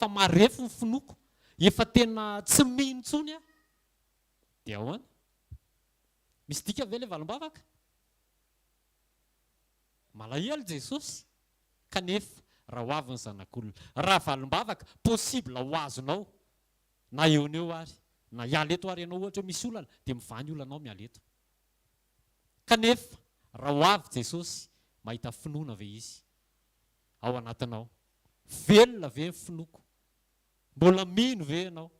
fa marefo ny finoko, efa tena tsy mino intsony a, dia ahoana? Misy dika ve ilay valim-bavaka? Malahelo Jesosy. Kanefa raha ho avy ny zanak'olona, raha valim-bavaka possible ho azonao na eo neo ary, na hiala eto ary ianao ohatra misy olana dia mivany olana anao miala eto. Kanefa raha ho avy Jesosy, mahita finoana ve izy ao anatinao? Velona ve ny finoko? Mbola mino ve ianao?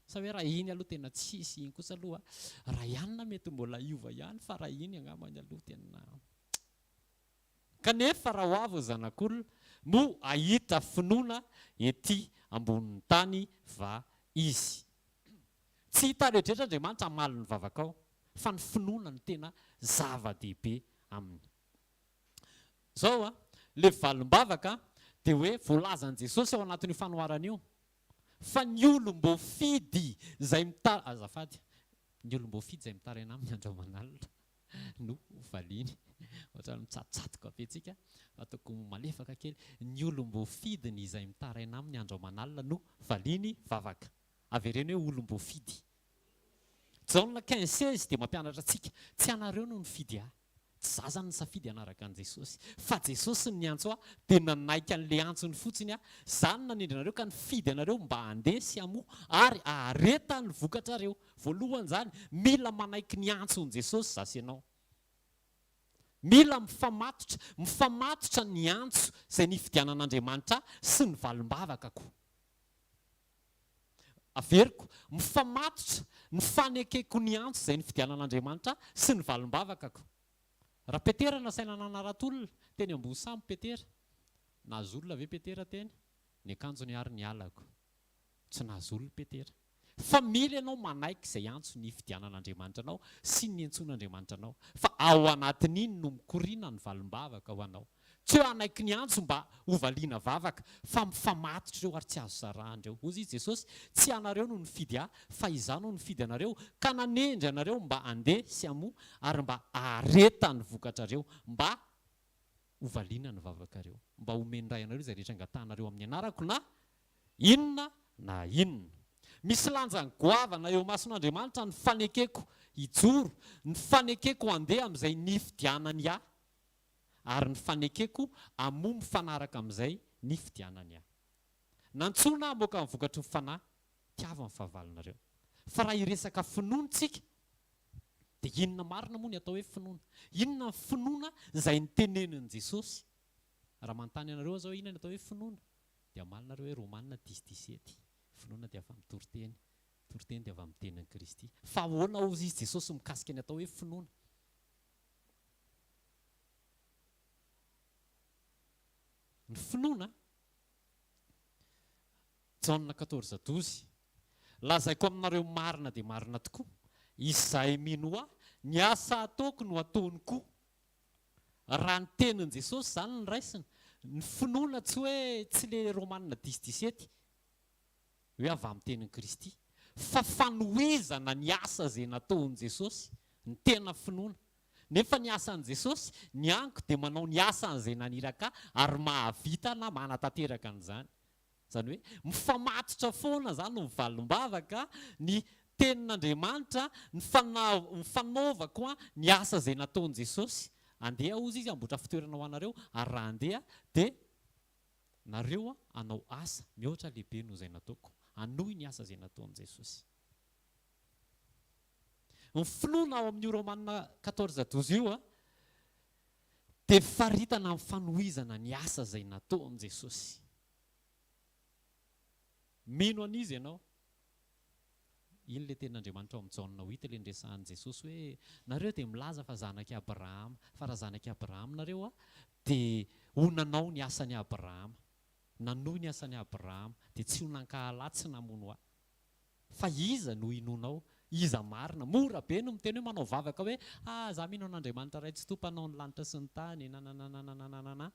Sa hoe raha iny aloha tena tsisy iny kosa aloha, raha ihany na mety mbola iova ihany, fa raha iny angambany aloha tena. Kanefa raha ho avy ny zanak'olona no ahita finoana ety ambonin'ny tany va izy. Tsy hita rehetra Andriamanitra hamaly ny vavakao, fa ny finoana ny tena zava-dehibe aminy. Zao le valim-bavaka dia hoe voalazan Jesosy ao anatin'io fanoharana io. Fa ny olom-boafidy izay azafady, ny olom-boafidy izay mitaraina amin'ny andro aman'alina no valiany. Ohatra mitsatotsatoka be tsika, ataoko malefaka kely. Ny olom-boafidiny izay mitaraina amin'ny andro aman'alina no valiany vavaka. Avereny hoe olom-boafidy. Jaona 15:16 dia mampianatra antsika, tsy anareo no nifidy ahy, tsy zaho zany nisafidy anaraka an Jesosy, fa Jesosy ny antso ahy dia nanaika an'ilay antsony fotsiny aho. Zany nanindry anareo ka nifidy anareo mba handeha sy hamoha ary areta ny vokatrareo. Voalohan'izany mila manaiky ny antson'i Jesosy zasy ianao. Mila mifamatotra ny antso izay nifidianan'Andriamanitra sy ny valim-bavakako. Averiko, mifamatotra ny fanekeko ny antso izay nifidianan'Andriamanitra sy ny valim-bavakako. Raha Petera nasaina nanaratolona teny ambony sambo Petera, nahazo olona ve Petera teny? Ny akanjony ary ny alako. Tsy nahazo olona Petera. Fa mila ianao manaiky izay antso ny fidianan'Andriamanitra anao sy ny antson'Andriamanitra anao. Fa ao anatin'iny no mikoriana ny valim-bavaka ho anao. Tsy hoe anaiky ny antso mba hovaliana vavaka, fa mifamatotra eo ary tsy azo sarahana eo. Hozy izy Jesosy, tsy anareo no nifidy ahy, fa izaho no nifidy anareo, ka nanendry anareo mba handeha sy hamoha ary mba areta ny vokatrareo, mba hovaliana ny vavakareo, mba homeny ray anareo izay rehetra angatanareo amin'ny anarako na inona na inona. Misy lanjany goavana eo mason'Andriamanitra ny fanekeko hijoro, ny fanekeko handeha amin'izay nifidianany ahy, ary ny fanekeko hamoha mifanaraka amin'izay nifidianany ahy. Nantsona moka mivokatry ny fanahy, tiava ny fahavalonareo. Fa raha hiresaka finoantsika, dia inona marina moa ny atao hoe finoana? Inona ny finoana izay nitenenin'i Jesosy? Raha manontany anareo zao inona ny atao hoe finoana, dia malinareo hoe Romanina 10:17. Finoana dia avy amin'ny toriteny, toriteny dia avy amin'ny tenin'i Kristy. Fa ahoana hozy izy Jesosy mikasika ny atao hoe finoana? Ny finoana, Jaona 14:12, lazaiko aminareo marina dia marina tokoa, izay mino ahy, ny asa ataoko no ataony koa. Raha ny tenin'i Jesosy zany ny raisina. Ny finoana tsy hoe tsy le Romanina 10:17 hoe avy amin'ny tenin'i Kristy, fa fanohizana ny asa izay nataon'i Jesosy, ny tena finoana. Nefa ny asan'i Jesosy, ny anko dia manao ny asan'izay naniraka ary mahavita na manatanteraka an'izany. Izany hoe mifamatotra foana zany ny valim-bavaka, ny tenin'Andriamanitra, ny fanaovako ny asa izay nataon'i Jesosy. Andeha hozy izy amboatra fitoerana ho anareo, ary raha andeha dia nareo hanao asa mihoatra lehibe noho izay nataoko. Hanohy ny asa izay nataon'i Jesosy. Ny finoana ao amin'ny Romanina 14:12 io dia faritana amin'ny fanohizana ny asa izay nataon'i Jesosy. Mino an'izy ianao? Iny le tenin'Andriamanitra ao amin'ny Jaona 8 ilay niresahan'i Jesosy hoe nareo dia milaza fa zanaky Abrahama, fa raha zanaky Abrahama nareo dia honanao ny asan'i Abrahama. Nanohy ny asan'i Abrahama dia tsy honan-kahalahy tsy namono ahy. Fa iza no hinonao? Iza marina? Mora be no miteny hoe manao vavaka hoe za mino an'Andriamanitra ray tsy tompanao ny lanitra sy ny tany nanananananana.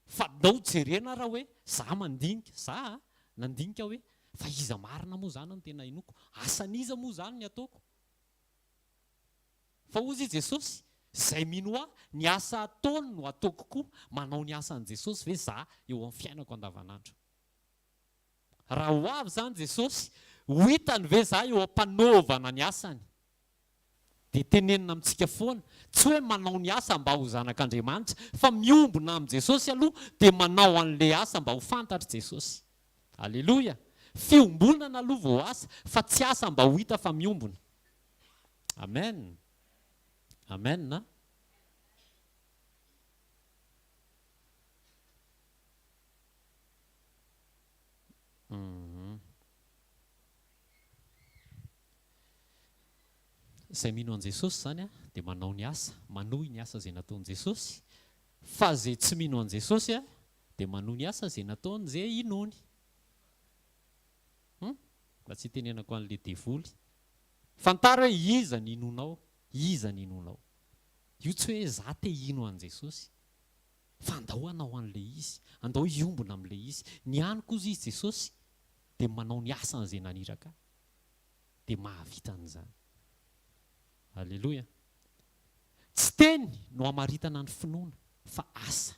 Fa dao jerena raha hoe za mandinika, za nandinika hoe fa iza marina moa zany no tena hinoko, asan'iza moa zany ny ataoko? Fa hozy Jesosy, izay mino ahy, ny asa ataony no ataoko koa. Manao ny asan'i Jesosy ve za eo amin'ny fiainako andavanandro? raha ho avy zany Jesosy ho hitany ve za eo ampanaovana ny asany, dia tenenina amintsika foana tsy hoe manao ny asa mba ho zanak'Andriamanitra fa miombona amin'ny Jesosy aloha dia manao an'ilay asa mba ho fantatra Jesosy. Alleloia. Fiombonana aloha vao asa fa tsy asa mba ho hita fa miombona. Amen. Amen na. Izay mino an' Jesosy zany dia manao ny asa, manohy ny asa izay nataon'i Jesosy, fa izay tsy mino an' Jesosy dia manohy ny asa izay nataony izay inony. Mba tsy tenenako an'ilay devoly. Fantara hoe iza ny inonao, iza ny inonao. Io tsy hoe za te ino an' Jesosy, fa andao hanao an'ilay izy, andao hiombona amin'ilay izy. Ny any kosa izy Jesosy dia manao ny asan'izay naniraka dia mahavita an'izany. Alleloia. Tsy teny no hamaritana ny finoana fa asa.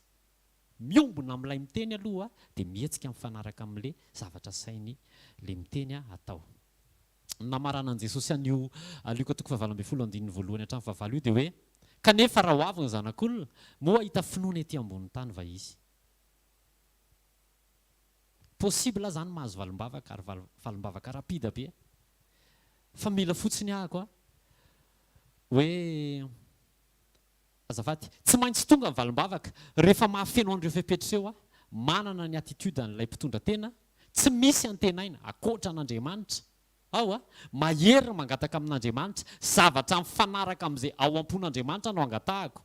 Miombona amin'ilay miteny aloha dia mihetsika mifanaraka amin'ilay zavatra sainy ilay miteny atao. Namarana an' Jesosy an'io Luka 7:22 hatramin'ny 7 io dia hoe kanefa raha ho avy ny zanak'olona moa hahita finoana ety ambony tany va izy. Possible zany mahazo valim-bavaka ary valim-bavaka rapida be. Fa mila fotsiny ahako hoe azafady tsy maintsy tonga ny valim-bavaka rehefa mahafeno an'ireo fepetr'eo manana ny attitude an'ilay mpitondra tena tsy misy antenaina akoatra an'Andriamanitra ao mahery mangataka amin'Andriamanitra zavatra mifanaraka amin'izay ao am-pon'Andriamanitra no angatahako,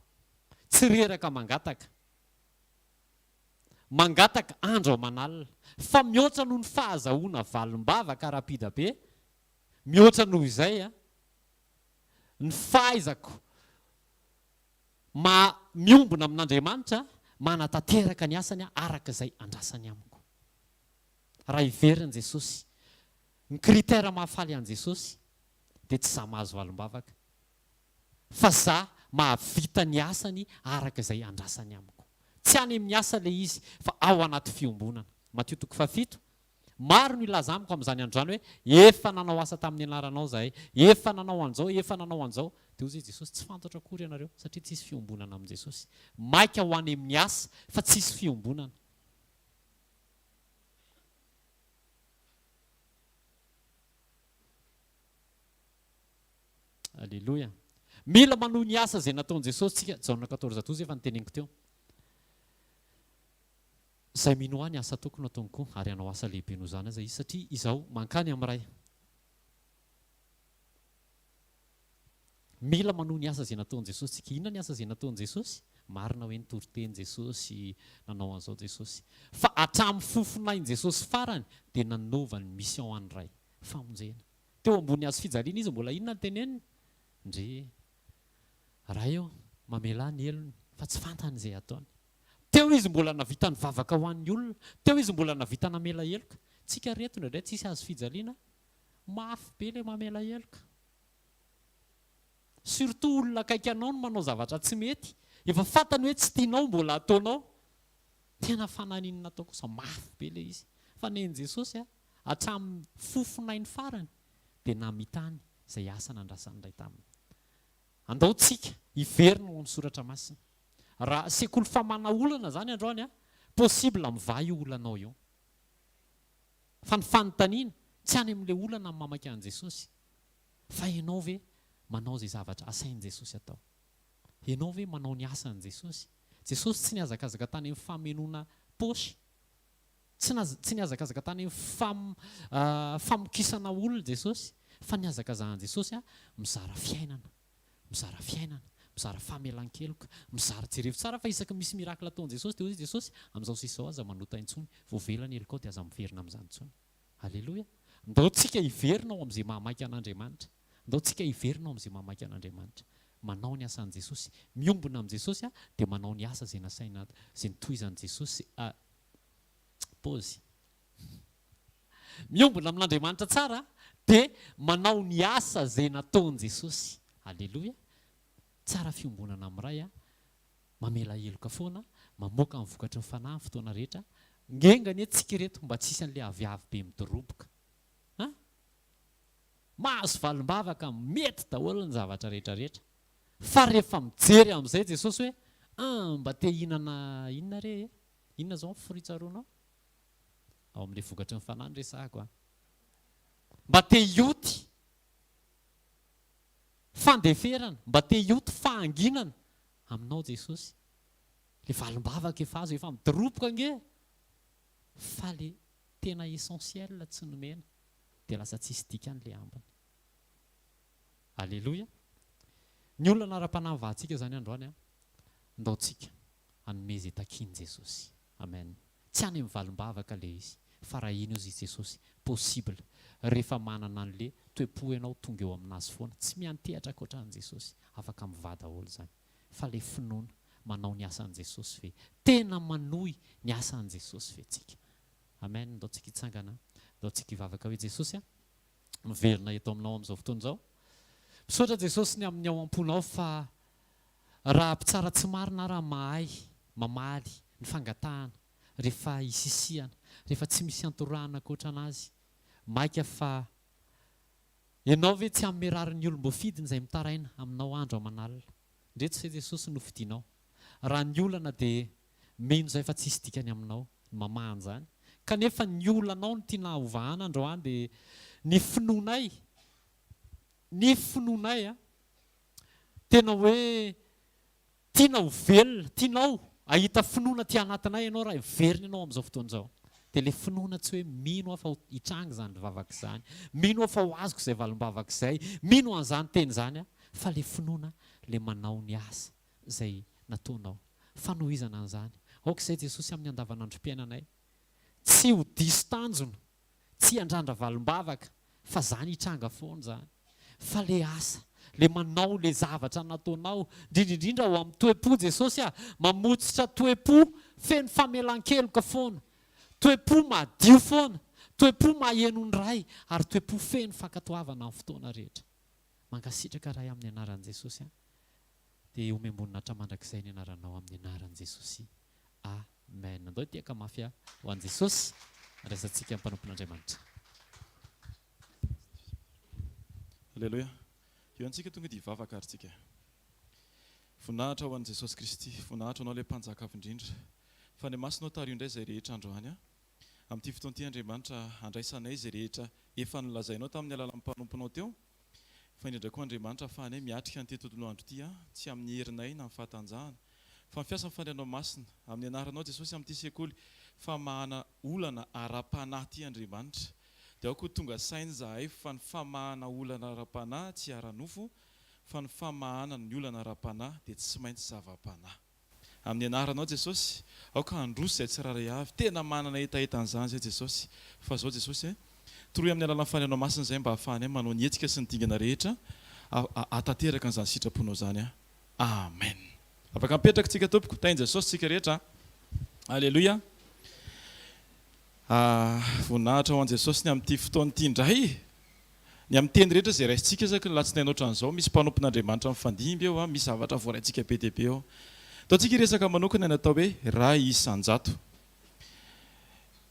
tsy reraka mangataka andro aman'alina fa mihoatra noho ny fahazahoana valim-bavaka rapida be, mihoatra noho izay ny fahaizako miombona amin'Andriamanitra manatanteraka ny asany araka izay andrasany amiko. Raha iveriny Jesosy ny kritera mahafaly an' Jesosy dia tsy za mahazo valim-bavaka fa za mahavita ny asany araka izay andrasany amiko. Tsy any amin'ny asa ilay izy fa ao anaty fiombonana. Mateo 7:7. Maro no ilaza amiko amin'izany androany hoe efa nanao asa tamin'ny anaranao zahay, efa nanao an'izao, efa nanao an'izao. Dia hoy Jesosy tsy fantatra akory ianareo satria tsisy fiombonana amin'i Jesosy. Maika ho any amin'ny asa fa tsisy fiombonana. Alleloia. Mila manohy ny asa izay nataon'i Jesosy tsika. Jaona 14:12 efa niteneniko teo. Izay mino any asa tokony ataony koa ary hanao asa lehibe noho izany aza izy satria izao mankany amin'iray. Mila manohy ny asa izay nataon'i Jesosy tsika. Inona ny asa izay nataon'i Jesosy? Marina hoe nitory-teny Jesosy, nanao an'izao Jesosy. Fa hatramin'ny fofonain'i Jesosy farany dia nanova ny mission an'iray famonjena. Teo ambony hazo fijaliana izy mbola inona ny teneniny? Ndre raha eo mamela ny elony fa tsy fantany izay ataony. Teo izy mbola navita ny vavaka ho an'ny olona, teo izy mbola navita namela heloka. Tsika reto indraindray tsisy hazo fijaliana mafy be ilay mamela heloka. Surtout olona akaiky anao no manao zavatra tsy mety, efa fantany hoe tsy tianao mbola ataonao. Tena fananinina atao kosa mafy be ilay izy. Fa neny Jesosy hatramin'ny fofonainy farany dia namitany izay asa nandrasan'ilay taminy. Andao tsika hiverina ao amin'ny soratra masina. Raha sekoly famana olana zany androany possible mivaha io olanao io. Fa ny fanontaniana tsy any amin'ilay olana ny mamaky an' Jesosy fa ianao ve manao izay zavatra asain'i Jesosy atao? Ianao ve manao ny asan'i Jesosy? Jesosy tsy niazakazaka tany amin'ny famenoana paosy, tsy niazakazaka tany amin'ny famokisana olona Jesosy, fa niazakazahan'i Jesosy mizara fiainana, mizara fiainana, mizara famelan-keloka, mizara jerevy tsara fa isaky misy mirakla ataon'i Jesosy dia hoy Jesosy amin'izao sisa izao aza manota intsony, voavelany heloka dia aza miverina amin'izany intsony. Alleloia. Ndao tsika hiverina ao amin'izay mahamaika an'Andriamanitra. Ndao tsika hiverina ao amin'izay mahamaika an'Andriamanitra. Manao ny asan'i Jesosy, miombona amin'i Jesosy dia manao ny asa izay nasaina, izay nitohizan'i Jesosy. Pause. Miombona amin'Andriamanitra tsara dia manao ny asa izay nataon'i Jesosy. Alleloia. Tsara fiombonana amin'iray mamela heloka foana, mamoaka ny vokatry ny fanahy ny fotoana rehetra, ngengany tsika reto mba tsisy an'le aviavy be midoroboka. Mahazo valim-bavaka mety daholo ny zavatra rehetrarehetra. Fa rehefa mijery amin'izay Jesosy hoe mba te hihinana inona re? Inona zao foritsaronao? Ao amin'ilay vokatry ny fanahy resahako. Mba te hioty fandeferana, mba te hioty fahanginana aminao Jesosy. Le valim-bavaka efa azo efa midoroboka nge. Fa le tena essentiel tsy nomena dia lasa tsisy dikany le ambiny. Alleluia. Ny olona nara-panahy vahantsika zany androany ndaontsika hanomeza takiany Jesosy. Amen. Tsy any amin'ny valim-bavaka le izy, fa raha iny izy Jesosy possible rehefa manana an'le toe-po ianao tonga eo aminazy foana, tsy miantehatra akoatran'i Jesosy, afaka mivada daholo zany. Fa le finoana manao ny asan'i Jesosy fe, tena manohy ny asan'i Jesosy fe tsika. Amen. Ndaontsika hitsangana, ndaontsika hivavaka hoe Jesosy miverina eto aminao amin'izao fotoana izao. Misaotra Jesosy ny amin'ny ao am-ponao fa raha mpitsara tsy marina raha mahay mamaly ny fangatahana rehefa isisihana, rehefa tsy misy antorana akoatra anazy, maika fa ianao ve tsy hamerary ny olom-boafidiny izay mitaraina aminao andro aman'alina. Ndreto se Jesosy nofidinao. Raha ny olana dia mino izay fa tsisy dikany aminao, mamahany zany. Kanefa ny olanao no tiana ovahana androany dia ny finoanay tena hoe tiana ho velona, tianao ahita finoana ty anatinay ianao raha verina ianao amin'izao fotoana izao. Dia le finoana tsy hoe mino aho fa hitranga izany vavaka izany, mino aho fa ho azoko izay valim-bavaka izay, mino an'izany teny izany, fa le finoana le manao ny asa izay nataonao. Fanohizana an'izany. Aok'izay Jesosy amin'ny andavanandrom-piainanay. Tsy ho diso tanjona, tsy handrandra valim-bavaka, fa zany hitranga foana zany. Fa le asa, le manao le zavatra nataonao, indrindrindrindra ho amin'ny toe-po Jesosy mamotsitra toe-po feno famelan-keloka foana, toe-po madio foana, toe-po maheno ny ray, ary toe-po feno fankatoavana amin'ny fotoana rehetra. Mankasitraka ray amin'ny anaran'i Jesosy dia omem-boninahitra mandrakizay ny anaranao amin'ny anaran'i Jesosy. Amen. Andao tiaka mafia ho an'i Jesosy, resantsika amin'ny mpanompon'Andriamanitra. Alleluia. Eo antsika tonga dia hivavaka ary tsika. Voninahitra ho an'i Jesosy Kristy, voninahitra anao ilay mpanjaka avy indrindra. Fa ny masonao tario indray izay rehetra androany. Amin'ity fotoan'ity Andriamanitra handraisanay izay rehetra efa nolazainao tamin'ny alalan'ny mpanomponao teo. Fa indrindra koa Andriamanitra ahafahanay miatrika an'ity tontolo andro ity, tsy amin'ny herinay na amin'ny fahatanjahana, fa mifiasa amin'ny fandrianao masina amin'ny anaranao Jesosy amin'ity sekoly famahana olana ara-panahy ity Andriamanitra. Dia aoko tonga saina zahay fa ny famahana olana ara-panahy tsy ara-nofo, fa ny famahana ny olana ara-panahy dia tsy maintsy zava-panahy. Amin'ny anaranao Jesosy, aoka handroso izay tsiraray avy, tena manana etaetan'izany izay Jesosy. Fa zao Jesosy toroy amin'ny alalan'ny fandrianao masina izay mba hahafahanay manao ny hetsika sy ny dingana rehetra atateraka an'izany sitraponao zany. Amen. Afaka mipetraka tsika tompoko, tain'i Jesosy tsika rehetra. Alleluia. Voninahitra ho an'i Jesosy ny amin'ity fotoan'ity indray. Ny amin'ny teny rehetra izay raisitsika isaky ny latsinainao ohatran'izao, misy mpanompon'Andriamanitra mifandimby eo, misy zavatra voaraintsika be dia be eo. Ataontsika resaka manokana ny atao hoe ray isan-jato.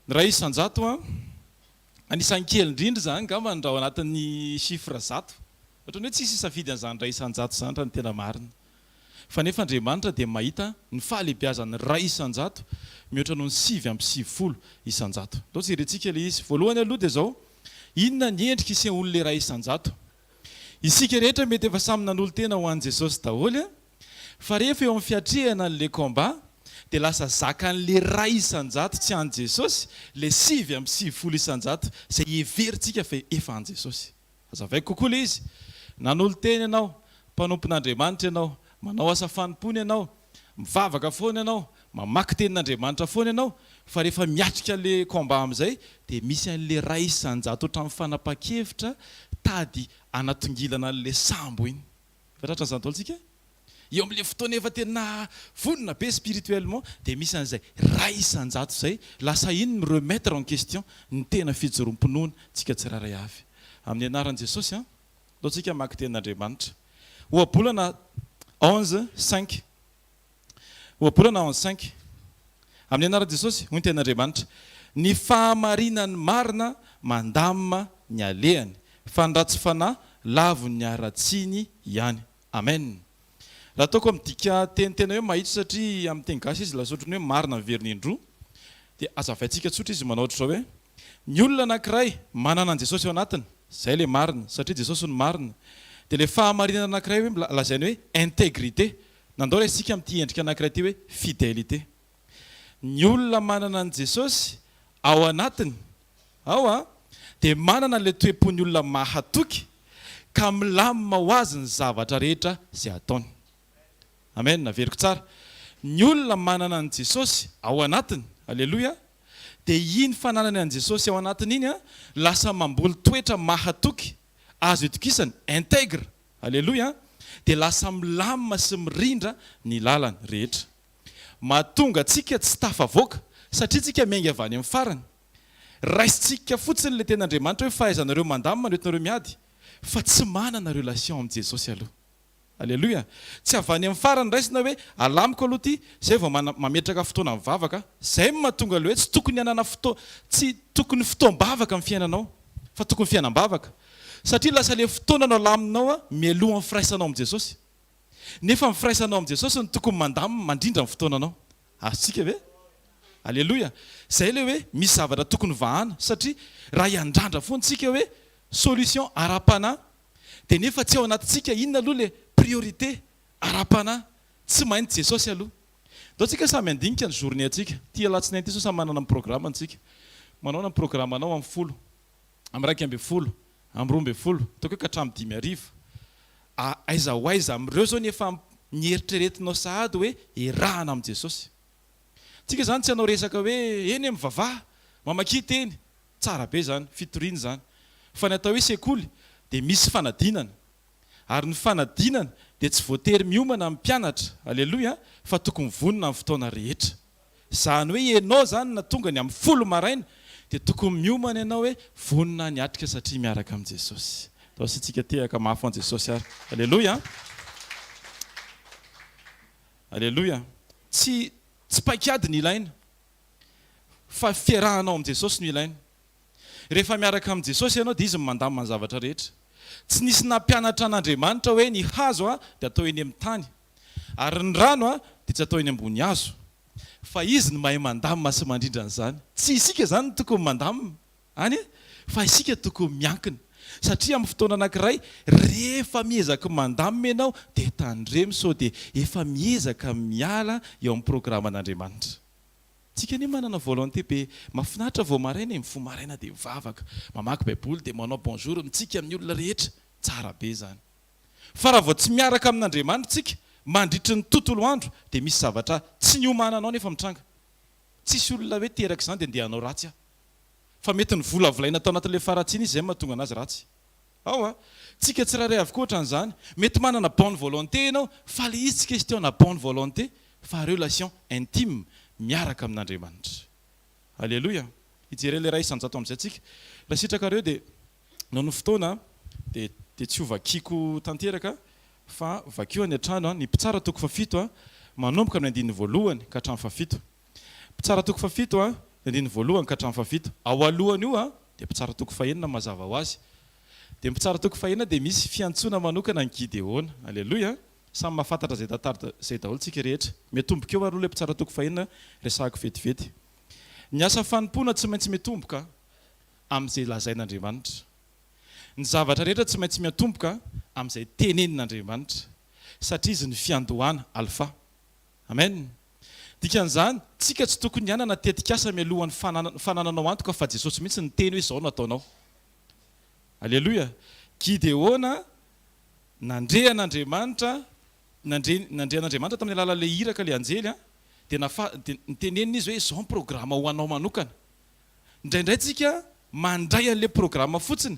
Ny ray isan-jato anisan'ny kely indrindra zany angamba raha ao anatin'ny chiffre zato. Ohatran'ny hoe tsisy safidy an'izany ray isan-jato izany raha ny tena marina. Fa nefa Andriamanitra dia mahita ny fahalehibiazan'ny ray isan-jato mihoatra noho ny 7/50 isan-jato. Atao jerentsika ilay izy. Voalohany aloha dia izao, inona ny endrika isehoan'ilay ray isan-jato? Isika rehetra mety efa samy nanolo-tena ho an'i Jesosy daholo, fa rehefa eo amin'ny fiatrehana an'ilay combat dia lasa zakan'ilay ray isan-jato tsy an'i Jesosy, ilay 7/50 isan-jato izay everitsika fa efa an'i Jesosy. Azavaiko kokoa ilay izy. Nanolo-tena ianao, mpanompon'Andriamanitra ianao, manao asa fanompony ianao, mivavaka foana ianao, mamaky tenin'Andriamanitra foana ianao, fa rehefa miatrika le combat amin'izay dia misy an'ilay ray isan-jato ohatran'ny fanapa-kevitra tady anatongilana an'ilay sambo iny. Fantatrany izany daholo tsika? Eo amin'ilay fotoana efa tena vonona be spirituellement dia misy an'izay ray isan-jato izay lasa iny ny remettre en question ny tena fijerom-pinoana tsika tsiraray avy. Amin'ny anaran'i Jesosy atao tsika mamaky tenin'Andriamanitra. Ohabolana 11:5. Ohabolana 11:5. amin'ny anaran'i Jesosy hoy ny ten'Andriamanitra ny fahamarinany marina mandamina ny alehany fa ny ratsy fanahy lavo ny aratsiny ihany. Amen. Raha ataoko midika tena hoe mahitsy satria amin'ny teny gasy izy lasotrony hoe marina verindroa dia azavaintsika tsotra izy manao ohatra zao hoe ny olona anankiray manana an Jesosy ao anatiny, izay le marina satria Jesosy ny marina. Dia le fahamarinana anankiray hoe lazainy hoe intégrité. Nandao ilay isika amin'ity endrika anankiray ty hoe fidélité. Ny olona manana an Jesosy ao anatiny dia manana le toe-pon'ny olona mahatoky ka milamina ho azy ny zavatra rehetra izay ataony. Amen, naveriko tsara. Ny olona manana an Jesosy ao anatiny, aleloia, dia iny fananany an Jesosy ao anatiny iny lasa mamboly toetra mahatoky azo itokisany, intègre, aleloia, dia lasa milamina sy mirindra ny lalany rehetra. Mahatonga antsika tsy tafavoaka satria tsika miainga avy any amin'ny farany. Raisitsika fotsiny le ten'Andriamanitra hoe fahaizanareo mandamina noentinareo miady, fa tsy manana relation amin'ny Jesosy aloha. Aleloia. Tsy avy any amin'ny farany raisina hoe alamiko aloha ty, zay vao mametraka fotoana mivavaka, zay mahatonga le hoe tsy tokony hanana tsy tokony fotoam-bavaka amin'ny fiainanao, fa tokony fiainam-bavaka. Satria lasa le fotoananao laminao mialoha amin'ny firaisanao amin'ny Jesosy. Nefa amin'ny firaisanao amin'ny Jesosy ny tokony mandamina mandrindra ny fotoananao. Azontsika ve? Aleloia. Zay le hoe misy zavatra tokony vahana satria raha iandrandra foana tsika hoe solution ara-panahy dia nefa tsy ao anatintsika inona aloha le priorité ara-panahy, tsy maintsy Jesosy aloha. Dao tsika samy andinika ny journée atsika. Tia alatsinainy ity so samy manana amin'ny programme antsika. Manao ny programme anao amin'ny 10, amin'ny 12, amin'ny 12, ataoko hoe ka hatramin'ny 5:00. Aiza ho aiza amin'ireo zao nefa nieritreretinao sahady hoe erahana amin'ny Jesosy. Tsika zany tsy hanao resaka hoe eny mivavaha, mamaky teny, tsara be zany, fitoriana zany. Fa ny atao hoe sekoly dia misy fanadinana. Ary ny fanadinana dia tsy voatery miomana amin'ny mpianatra, aleloia, fa tokony vonona amin'ny fotoana rehetra. Zany hoe ianao zany na tonga ny amin'ny 10 maraina dia tokony miomana ianao hoe vonona ny atrika satria miaraka amin'ny Jesosy. Dao sitsika tehaka mafy an Jesosy ary. Aleloia. Aleloia. Tsy paikady ny ilaina, fa fiarahanao amin'ny Jesosy no ilaina. Rehefa miaraka amin'ny Jesosy ianao dia izy mandamina ny zavatra rehetra. Tsy nisy nampianatra an'Andriamanitra hoe ny hazo dia atao eny amin'ny tany, ary ny rano dia tsy atao eny ambony hazo, fa izy no mahay mandamina sy mandrindra an'izany. Tsy isika zany tokony mandamina any, fa isika tokony miankina. Satria amin'ny fotoana anankiray rehefa miezaka mandamina ianao dia tandremo sao dia efa miezaka miala eo amin'ny programme an'Andriamanitra. Tsika ny manana volonté be mahafinaritra vao maraina mifoha maraina dia mivavaka, mamaky baiboly dia manao bonjour mitsika amin'ny olona rehetra, tsara be zany. Fa raha vao tsy miaraka amin'Andriamanitra tsika mandritry ny tontolo andro dia misy zavatra tsy niomananao nefa mitranga. Tsisy olona hoe teraka izany dia andehanao ratsy. Fa mety ny vola volaina tao anatin'ilay faratsiana izy izay mahatonga anazy ratsy. Tsika tsiraray avokoa ohatran'izany, mety manana bonne volonté ianao, fa le izy tsy question na bonne volonté, fa relation intime miaraka amin'Andriamanitra. Alléluia. Ijery le ray isanjato amin'izay tsika. Raha sitrakareo dia nono fotoana dia tsy ho vakiako tanteraka, fa vakio any an-trano ny mpitsara toko fa-7 manomboka amin'ny 1 ka hatramin'ny fa-7. Mpitsara toko fa-7 1 ka hatramin'ny fa-7. Ao alohany io dia mpitsara toko fa-9 mazava ho azy. Dia mpitsara toko fa-9 dia misy fiantsona manokana ny Gideona. Alléluia. Samy mahafantatra zay tantara zay daholo tsika rehetra. Mitomboka eo aloha le mpitsara toko fa-9 resahako vetivety. Ny asa fanompoana tsy maintsy mitomboka amin'izay lazain'Andriamanitra. Ny zavatra rehetra tsy maintsy mitomboka amin'izay tenenin'Andriamanitra, satria izy ny fiandohana alfa. Amen. Dikan'izany tsika tsy tokony hanana tetikasa mialohan'ny fanananao antoka fa Jesosy mihitsy ny teny hoe izao no ataonao. Alléluia. Gideona nandrehan'Andriamanitra tamin'ny alalan'ilay iraka ilay anjely dia nitenenina izy hoe izao ny programme ho anao manokana. Indraindray tsika mandray an'ilay programme fotsiny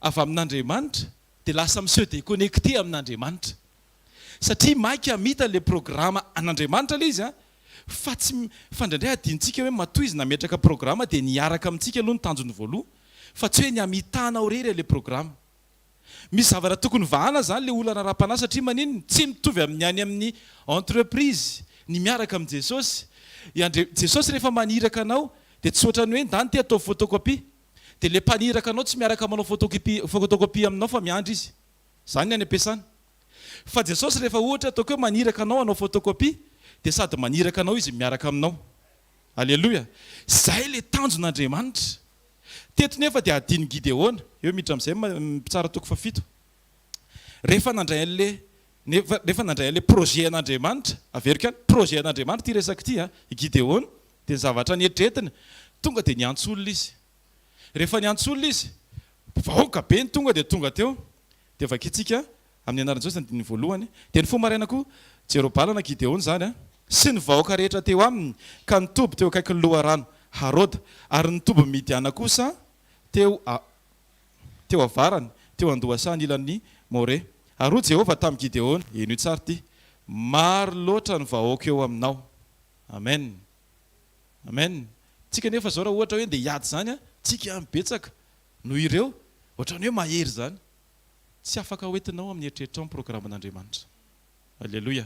avy amin'Andriamanitra dia lasa miseho déconnecté amin'Andriamanitra. Satria maika mita ilay programme an'Andriamanitra ilay izy fa tsy indraindray adintsika hoe matoy izy nametraka programme dia niaraka amintsika aloha ny tanjony voaloha, fa tsy hoe niamitanao rery ilay programme. Misy zavatra tokony vahana zany le olana ara-panahy satria manino tsy mitovy amin'ny any amin'ny entreprise ny miaraka amin'ny Jesosy Jesosy rehefa maniraka anao dia tsy ohatrany hoe ndany ty atao photocopie dia le mpaniraka anao tsy miaraka manao photocopie aminao fa miandry izy. Zany any ampiasana. Fa Jesosy rehefa ohatra ataoko hoe maniraka anao anao photocopie dia sady maniraka anao izy miaraka aminao. Alleloia. Zay le tanjon'Andriamanitra. Teto nefa dia adiny Gideona, eo miditra amin'izay mpitsara toko fa-7. Rehefa nandray an'ilay projet an'Andriamanitra, averika any projet an'Andriamanitra ty resaka ty Gideona dia ny zavatra nieritrretina tonga dia niantso olona izy. Rehefa niantso olona izy, vahoaka be ny tonga dia tonga teo. Dia vakitsika amin'ny anaran'i Jesosy ny voalohany dia ny fomarainako Jerobalana Gideona zany sy ny vahoaka rehetra teo aminy ka nitoby teo akaiky ny loharano Harôda ary nitoby Midiana kosa teo avarany teo andohasany ilan'ny More. Ary Jehovah tamin'ny Gideona, ino tsara ty, maro loatra ny vahoaka eo aminao. Amen. Amen. Tsika nefa zao raha ohatra hoe dia hiady zany tsika mibetsaka no ireo ohatrany hoe mahery zany. Tsy afaka hoentinao amin'ny eritreritra amin'ny programan'Andriamanitra. Alleluia.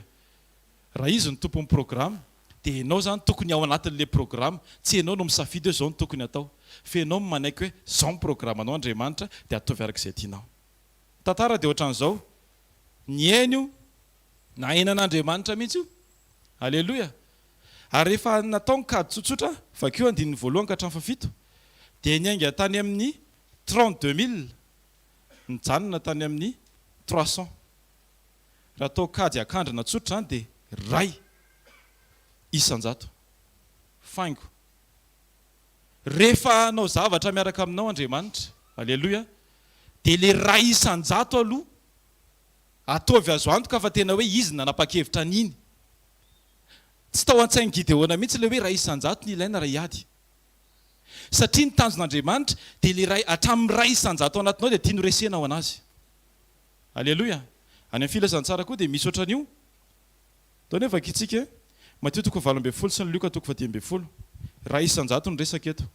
Raha izy ny tompon'ny programa dia ianao zany tokony ao anatin'ilay programa, tsy ianao no misafidy hoe zao ny tokony atao, fa ianao manaiky hoe zao ny programanao Andriamanitra dia ataovy araka izay tianao. Tantara dia ohatran'izao, ny ainy io na ainan'Andriamanitra mihitsy io. Alleluia. Ary rehefa natao ny kady tsotsotra vakeo andininy voalohany ka hatramin'ny fa-7 dia niainga tany amin'ny 32 000 nijanona tany amin'ny 300. Raha atao kady akandrina tsotra zany dia ray isan-jato faingo. Rehefa anao zavatra miaraka aminao Andriamanitra, alleluia, dia le ray isan-jato aloha ataovy azo antoka fa tena hoe izy nanapa-kevitra an'iny. Tsy tao an-tsain'ny Gideona mihitsy le hoe ray isan-jato ny ilaina raha hiady. Satria ny tanjon'Andriamanitra dia le ray hatramin'ny ray isan-jato anatinao dia tiany resena ao anazy. Alleluia. Any amin'ny filazantsara koa dia misy ohatran'io. Tao nefa vakitsika Matteo 8:12 sy ny Luka 10:10. Ray isan-jato ny resaka eto.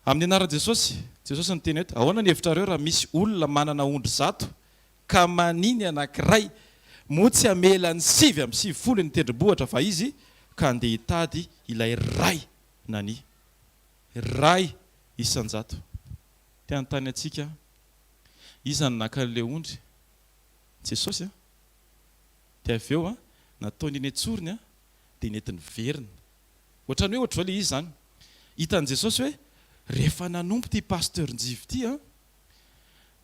Amin'ny anaran'i Jesosy, Jesosy ny teny eto, ahoana ny hevitrareo raha misy olona manana ondry 100 ka maniny anankiray moa tsy hamela ny 7 ny tendrombohitra fa izy ka andeha hitady ilay ray nany. Ray isan-jato. Tia antany atsika, izy naka an'ilay ondry Jesosy dia avy eo nataony eny antsoriny dia nentiny verina. Ohatrany hoe ohatran'ilay izy zany. Hitan'i Jesosy hoe rehefa nanompo ty pasteur njivy ty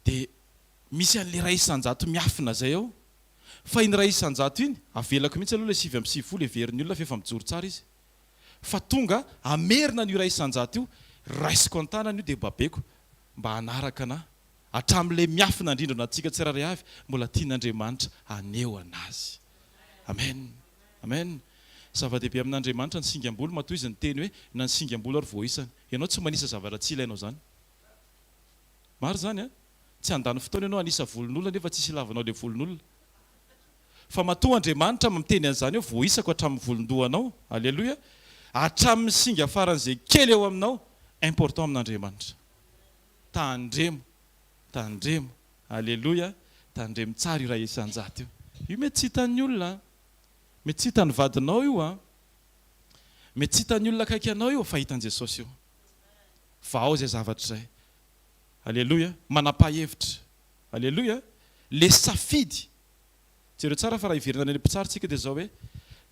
dia misy an'ilay ray isan-jato miafina zay ao. Fa iny ray isan-jato iny avelako mihitsy aloha ilay 7 le verin'ny olona fa efa mijoro tsara izy. Fa tonga amerina n'io ray isan-jato io, raisiko an-tanana io dia babeko mba hanaraka anahy hatramin'ilay miafina indrindra natsika tsiraray avy mbola tian'Andriamanitra aneo anazy. Amen. Amen. Zava-dehibe amin'Andriamanitra ny singam-bolo, matoa izy ny teny hoe na ny singam-bolo ary voaisany. Ianao tsy manisa zavatra tsy ilainao zany. Maro zany tsy handany fotoana ianao anisa volon'olona nefa tsisy ilavanao ilay volon'olona. Fa matoa Andriamanitra miteny an'izany hoe voaisako hatramin'ny volondohanao. Alleluia. Hatramin'ny singa faran'izay kely eo aminao, important amin'Andriamanitra. Tandremo. Alleluia. Tandremo tsara io ray isan-jato io. Io mety tsy hitan'ny olona, mety tsy hitan'ny vadinao io mety tsy hitan'ny olona akaiky anao io, fa hitan'i Jesosy io. Fa ao zay zavatra zay. Alleluia. Manapa-hevitra. Alleluia. Le safidy. Jereo tsara fa raha iverina any mpitsaritsika dia zao hoe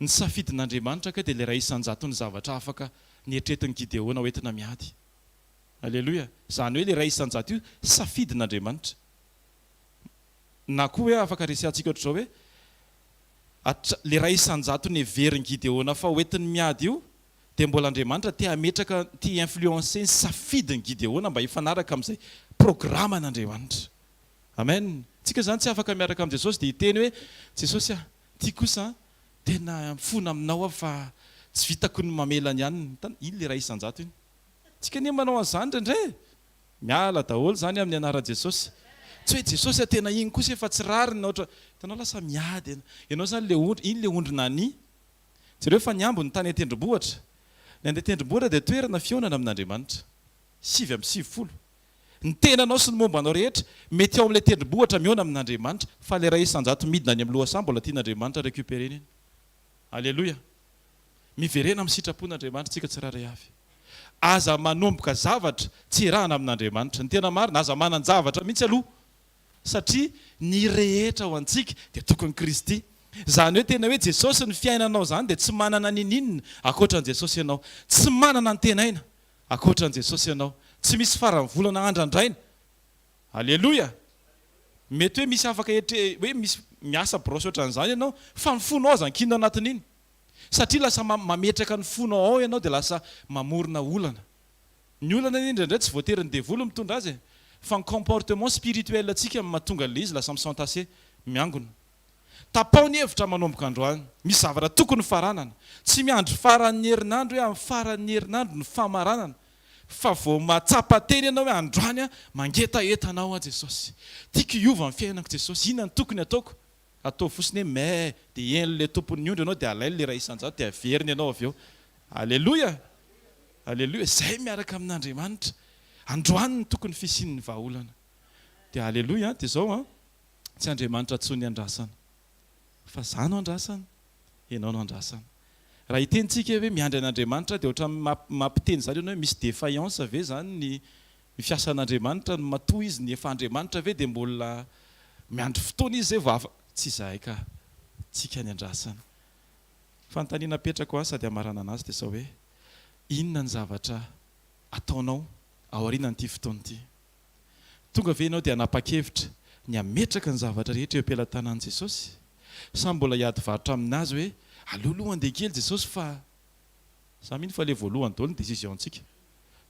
ny safidin'Andriamanitra ka dia le ray isan-jato ny zavatra afaka nieritretin'ny Gideona hoentina miady. Alleluia. Zany hoe le ray isan-jato io safidin'Andriamanitra. Na koa hoe afaka resiantsika ohatr'izao hoe le ray isan-jato ny heveriny Gideona fa hoentin'ny miady io dia mbola Andriamanitra tia ametraka tia influencer ny safidin'ny Gideona mba hifanaraka amin'izay programan'Andriamanitra. Amen. Tsika zany tsy afaka miaraka amin'i Jesosy dia hiteny hoe Jesosy ty kosa tena mifona aminao fa tsy vitako ny mamelany ihany. Iny le ray isan-jato iny. Tsika ne manao an'izany indray. Miala daholo zany amin'ny anaran'i Jesosy. Tsy hoe Jesosy tena iny kosa efa tsy rariny ohatra. Tanao lasa miady. Ianao zany iny le ondry nany. Jereo fa niambo ny tany an-tendrombohitra. Ny andeha tendrombohitra dia toerana fionana amin'Andriamanitra. 7 ny tenanao sy ny mombanao rehetra mety ao amin'ilay tendrombohitra miona amin'Andriamanitra, fa le ray isan-jato midina any amin'ny lohasaha mbola tian'Andriamanitra récupérer iny. Alleluia. miverena amin'ny sitrapon'Andriamanitra tsika tsiraray avy. Aza manomboka zavatra tsy rahana amin'Andriamanitra ny tena marina, aza manan-javatra mihitsy aloha satria ny rehetra ho antsika dia tokony Kristy. Zany hoe tena hoe Jesosy ny fiainanao zany dia tsy manana ninina akoatran' Jesosy ianao, tsy manana ny tenaina akoatran' Jesosy ianao, tsy misy farany volana andrandraina. Aleloia. Mety hoe misy afaka hoe misy miasa brosy ohatran'izany ianao fa ny fonao aza nkina anatin'iny, satria lasa mametraka ny fonao ao ianao dia lasa mamorona olana. Ny olana indraindray tsy voatery ny devolo mitondra azy fa ny comportement spirituel antsika mahatonga le izy lasa misantase miangona. Tapao ny hevitra manomboka androany, misy zavatra tokony faranana, tsy miandry faran'ny herinandro hoe amin'ny faran'ny herinandro ny famaranana, fa vao matsapa teny ianao hoe androany mangetaetanao a Jesosy, tiako hiova amin'ny fiainako Jesosy, inona ny tokony ataoko? Atao fotsiny hoe mais dia en'le tompony ondro ianao dia alainy le ray isan-jato dia averiny ianao avy eo. Aleloia, aleloia. Izay miaraka amin'Andriamanitra, androany ny tokony fisian'ny vahaolana. Dia aleloia. Dia izao tsy Andriamanitra tsony andrasana fa izaho no andrasana, ianao no andrasana. Raha hitentsika hoe miandry an'Andriamanitra dia ohatra mampiteny izany ianao hoe misy défaillance ve zany ny fiasan'Andriamanitra, no matoa izy ny efa Andriamanitra ve dia mbola miandry fotoana izy zay vao afaka. Tsy izahay ka, tsika ny andrasana. Fanontaniana petraka sady hamarana anazy dia sao hoe inona ny zavatra ataonao ao aorianan'ity fotoana ity. Tonga ve ianao dia hanapa-kevitra ny hametraka ny zavatra rehetra eo am-pelantanan'i Jesosy, sa mbola hiady varotra aminazy hoe aloha andeha kely Jesosy fa za mino fa le voalohany daholo ny décision-ntsika.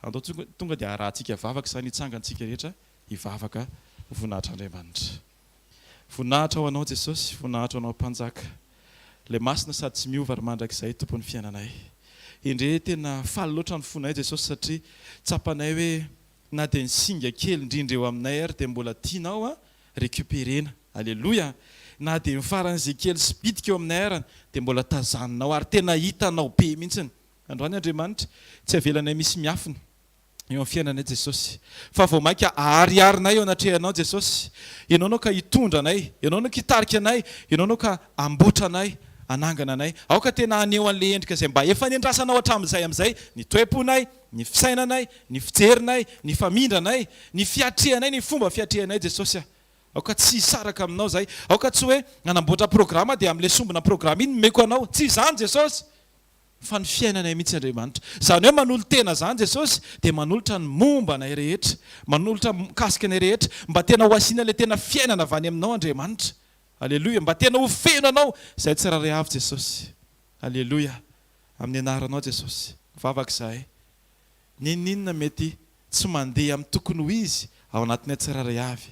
Andao tonga dia arahantsika vavaka izany hitsangantsika rehetra hivavaka voninahitra Andriamanitra. Voninahitra ho anao Jesosy, voninahitra ho anao mpanjaka. Le masina sady tsy miova ary mandrakizay tompon'ny fiainanay. Indre tena faly loatra ny fonay Jesosy satria tsapanay hoe na dia ny singa kely indrindra eo aminay ary dia mbola tianao récupérena. Aleloia. Na dia mifaran'izay kely sy bitika eo aminay arany dia mbola tazaninao ary tena hitanao be mihitsiny. Androany Andriamanitra tsy avelanay misy miafina eo amin'ny fiainanay Jesosy, fa vao mainka ahariarinay eo anatrehanao Jesosy. Ianao no ka hitondra anay, ianao no ka hitarika anay, ianao no ka ambotra anay, anangana anay. Aoka tena aneo an'le endrika izay mba efa niandrasanao hatramin'izay amin'izay, ny toeponay, ny fisainanay, ny fijerinay, ny famindranay, ny fiatrehanay, ny fomba fiatrehanay Jesosy. Aoka tsy hisaraka aminao zay, aoka tsy hoe nanamboatra programa dia amin'le sombina programa iny meko anao, tsy izany Jesosy, fa ny fiainanay mihitsy Andriamanitra. Zany hoe manolo tena zany Jesosy dia manolotra ny momba anay rehetra, manolotra mikasika anay rehetra, mba tena ho asiana le tena fiainana avy any aminao Andriamanitra. Aleloia. Mba tena ho feno anao izay tsiraray avy Jesosy. Aleloia. Amin'ny anaranao Jesosy, vavaka izahay, ninona mety tsy mandeha amin'ny tokony ho izy ao anatinay tsiraray avy,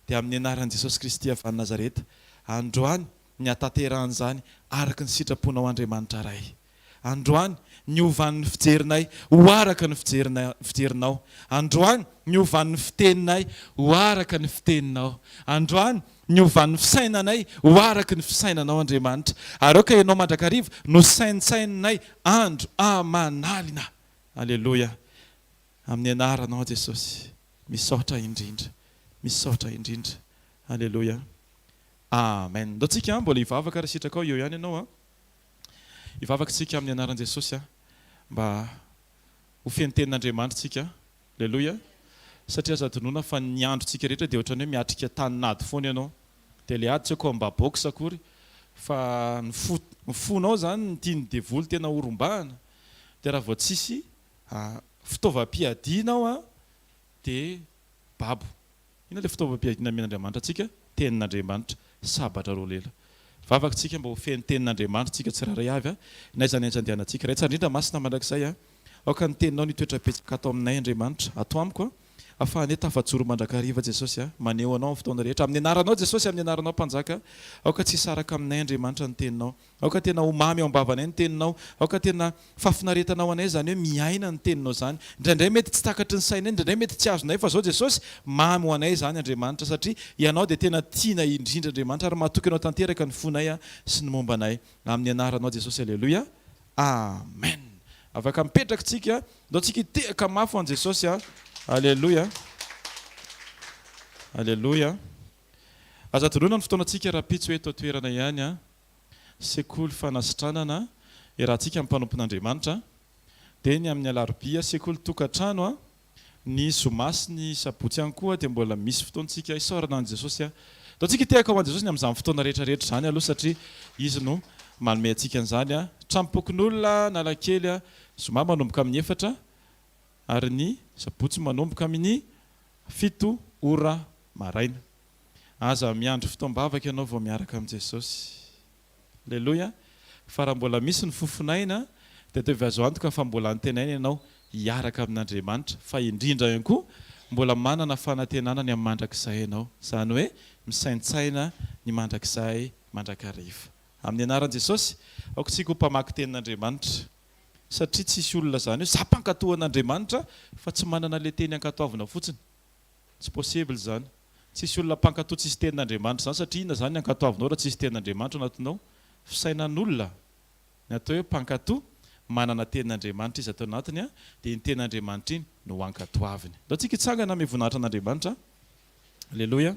dia amin'ny anaran'i Jesosy Kristy avy any Nazareta, androany ny hatanterahany izany araka ny sitraponao Andriamanitra ray. Androany ny ovan'ny fijerinay ho araka ny fijerinao. Androany ny ovan'ny fiteninay ho araka ny fiteninao. Androany ny ovan'ny fisainanay ho araka ny fisainanao Andriamanitra. Ary aoka ianao mandrakariva no saintsaininay andro amanalina. Aleloia. Amin'ny anaranao Jesosy, misaotra indrindra, misaotra indrindra. Aleloia. Amen. Ndao tsika mbola hivavaka raha sitraka ao eo ihany ianao hivavaka tsika amin'ny anaran'i Jesosy mba ho feno tenin'Andriamanitra tsika. Aleloia. Satria aza adonona fa ny andro tsika rehetra dia ohatrany hoe miatrika taninady foana ianao, dia le ady tsy ako mba box akory, fa ny fonao zany ny tiany devoly tena horombahana. Dia raha vao tsisy fitaovam-piadianao dia babo. Ina le fitaovam-piadiana men'Andriamanitra tsika? Tenin'Andriamanitra, sabatra roa lela. Vavaka tsika mba ho feno tenin'Andriamanitra tsika tsiraray avy naizany antsandianantsika. Raha tsara indrindra masina mandrakizay aoka ny teninao nitoetra-petsaka atao aminay Andriamanitra, ato amiko afahanay tafajoro mandrakariva Jesosy maneho anao amin'ny fotoana rehetra. Amin'ny anaranao Jesosy, amin'ny anaranao mpanjaka, aoka tsy hisaraka aminay Andriamanitra ny teninao, aoka tena ho mamy ao am-bavanay ny teninao, aoka tena fafinaretanao anay zany hoe miaina ny teninao zany. Indraindray mety tsy takatry ny sainay, indraindray mety tsy azonay, fa zao Jesosy mamy ho anay zany Andriamanitra, satria ianao dia tena tiana indrindra Andriamanitra ary mahatoky anao tanteraka ny fonay sy ny mombanay. Amin'ny anaranao Jesosy. Aleloia. Amen. Afaka mipetraka tsika, ndao tsika hitehaka mafy an Jesosy. Aleloia. Aleloia. Aza toloana ny fotoanantsika raha pitsy hoe tao toerana ihany sekoly fanasitranana iarahantsika mpanompon'Andriamanitra dia ny amin'ny alarobia sekoly tokantrano a ny zomasy ny sabotsy ihany koa dia mbola misy fotoantsika isaorana an' Jesosy a ataontsika tehaka ho an' Jesosy ny amin'izany fotoana rehetrarehetra zany aloha satria izy no manome antsika an'izany a trampokon'olona nalakely a zoma manomboka amin'ny 4 ary ny sabotsy manomboka amin'ny 7 ora maraina. Aza miandry fotoam-bavaka ianao vao miaraka amin'i Jesosy. Alleluia. Fa raha mbola misy ny fofonaina dia teo azo antoka fa mbola antenaina ianao hiaraka amin'Andriamanitra fa indrindra ihany koa mbola manana fanantenana ny amin'ny mandrakizay ianao. Izany hoe misaintsaina ny mandrakizay mandrakariva. Amin'ny anaran'i Jesosy aoka tsika ho mpamaky tenin'Andriamanitra satria tsisy olona zany hoe sampankatohan'Andriamanitra fa tsy manana le teny ankatoavina fotsiny. Tsy possible zany. Tsisy olona mpankatoa tsisy tenin'Andriamanitra zany satria ina zany ankatoavinao raha tsisy tenin'Andriamanitra anatinao fisainan'olona. Ny atao hoe mpankatoa manana tenin'Andriamanitra izy atao anatiny a dia ny tenin'Andriamanitra iny no ankatoaviny. Ataontsika hitsangana amin'ny voninahitra an'Andriamanitra. Alleluia.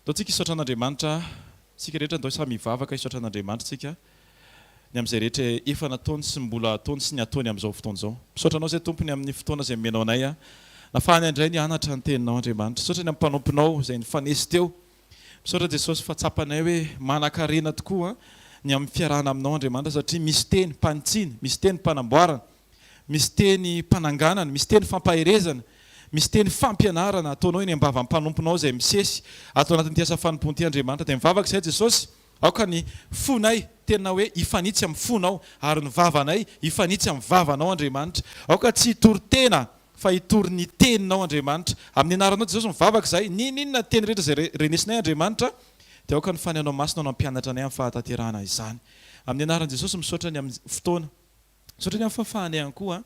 Ataontsika hisaotra an'Andriamanitra. Tsika rehetra ndao samy mivavaka hisaotra an'Andriamanitra tsika ny amin'izay rehetra efa nataony sy mbola ataony sy ny ataony amin'izao fotoana izao. Misaotra anao izay tompony amin'ny fotoana izay menao anay a. Nafahany andray ny anatra ny teninao Andriamanitra. Misaotra ny amin'ny mpanomponao izay nifanesy teo. Misaotra Jesosy fa tsapanay hoe manan-karena tokoa ny amin'ny fiarahana aminao Andriamanitra satria misy teny mpanitsiny, misy teny mpanamboarana, misy teny mpananganana, misy teny fampaherezana, misy teny fampianarana ataonao eny ambava mpanomponao izay misesy atao anatin'ity asa fanompoan'ity Andriamanitra dia mivavaka izay Jesosy aoka ny fonay tena hoe hifanitsy amin'ny fonao ary ny vavanay hifanitsy amin'ny vavanao Andriamanitra aoka tsy hitory tena fa hitory ny teninao Andriamanitra amin'ny anaranao Jesosy mivavaka izay ninona teny rehetra izay renesinay Andriamanitra dia aoka ny fanenao masina no ampianatra anay amin'ny fahatanterahana izany amin'ny anaran'i Jesosy misaotra ny amin'ny fotoana misaotra ny amin'ny fahafahanay ihany koa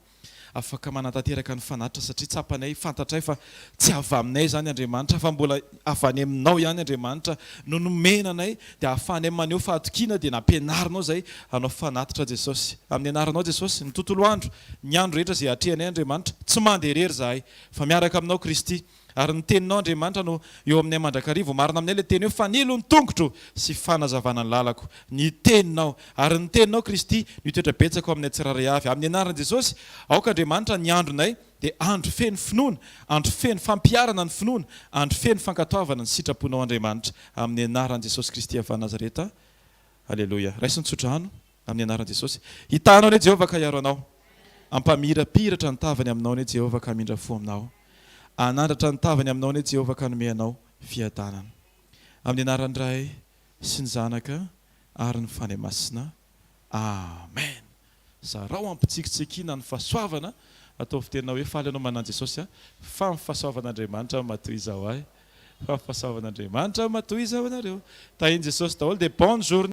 afaka manantanteraka ny fanatitra satria tsapanay fantatray fa tsy avy aminay zany Andriamanitra fa mbola avany aminao ihany Andriamanitra no nomenanay dia ahafahanay maneho fahatokiana dia nampianarinao zay hanao fanatitra Jesosy amin'ny anaranao Jesosy ny tontolo andro ny andro rehetra izay atrehanay Andriamanitra tsy manderery zahay fa miaraka aminao Kristy ary ny teninao Andriamanitra no eo aminay mandrakariva marina aminay le teny hoe fanilo ny tongotro sy fanazavana ny lalako ny teninao ary ny teninao Kristy ny toetra betsaka aminay tsiraray avy amin'ny anaran'i Jesosy aoka Andriamanitra ny andronay dia andro feno finoana andro feno fampiarana ny finoana andro feno fankatoavana ny sitraponao Andriamanitra amin'ny anaran'i Jesosy Kristy avy Nazareta. Alleluia. Raisiny tsodrano amin'ny anaran'i Jesosy hitanao ne Jehovah ka hiaro anao ampamirapiratra ny tavany aminao ne Jehovah ka mindra fo aminao anandratra ny tavany aminao ne Jehovah ka nome anao fiadanana amin'ny anaran'ny Ray sy ny Zanaka ary ny Fanahy Masina. Amen. Zarao ampitsikitsikina ny fahasoavana atao fitenao hoe faly anao manana Jesosy fa ny fahasoavan'Andriamanitra matoy izao ahy fa ny fahasoavan'Andriamanitra matoy izao anareo tahiny Jesosy daholo dia bonne journée.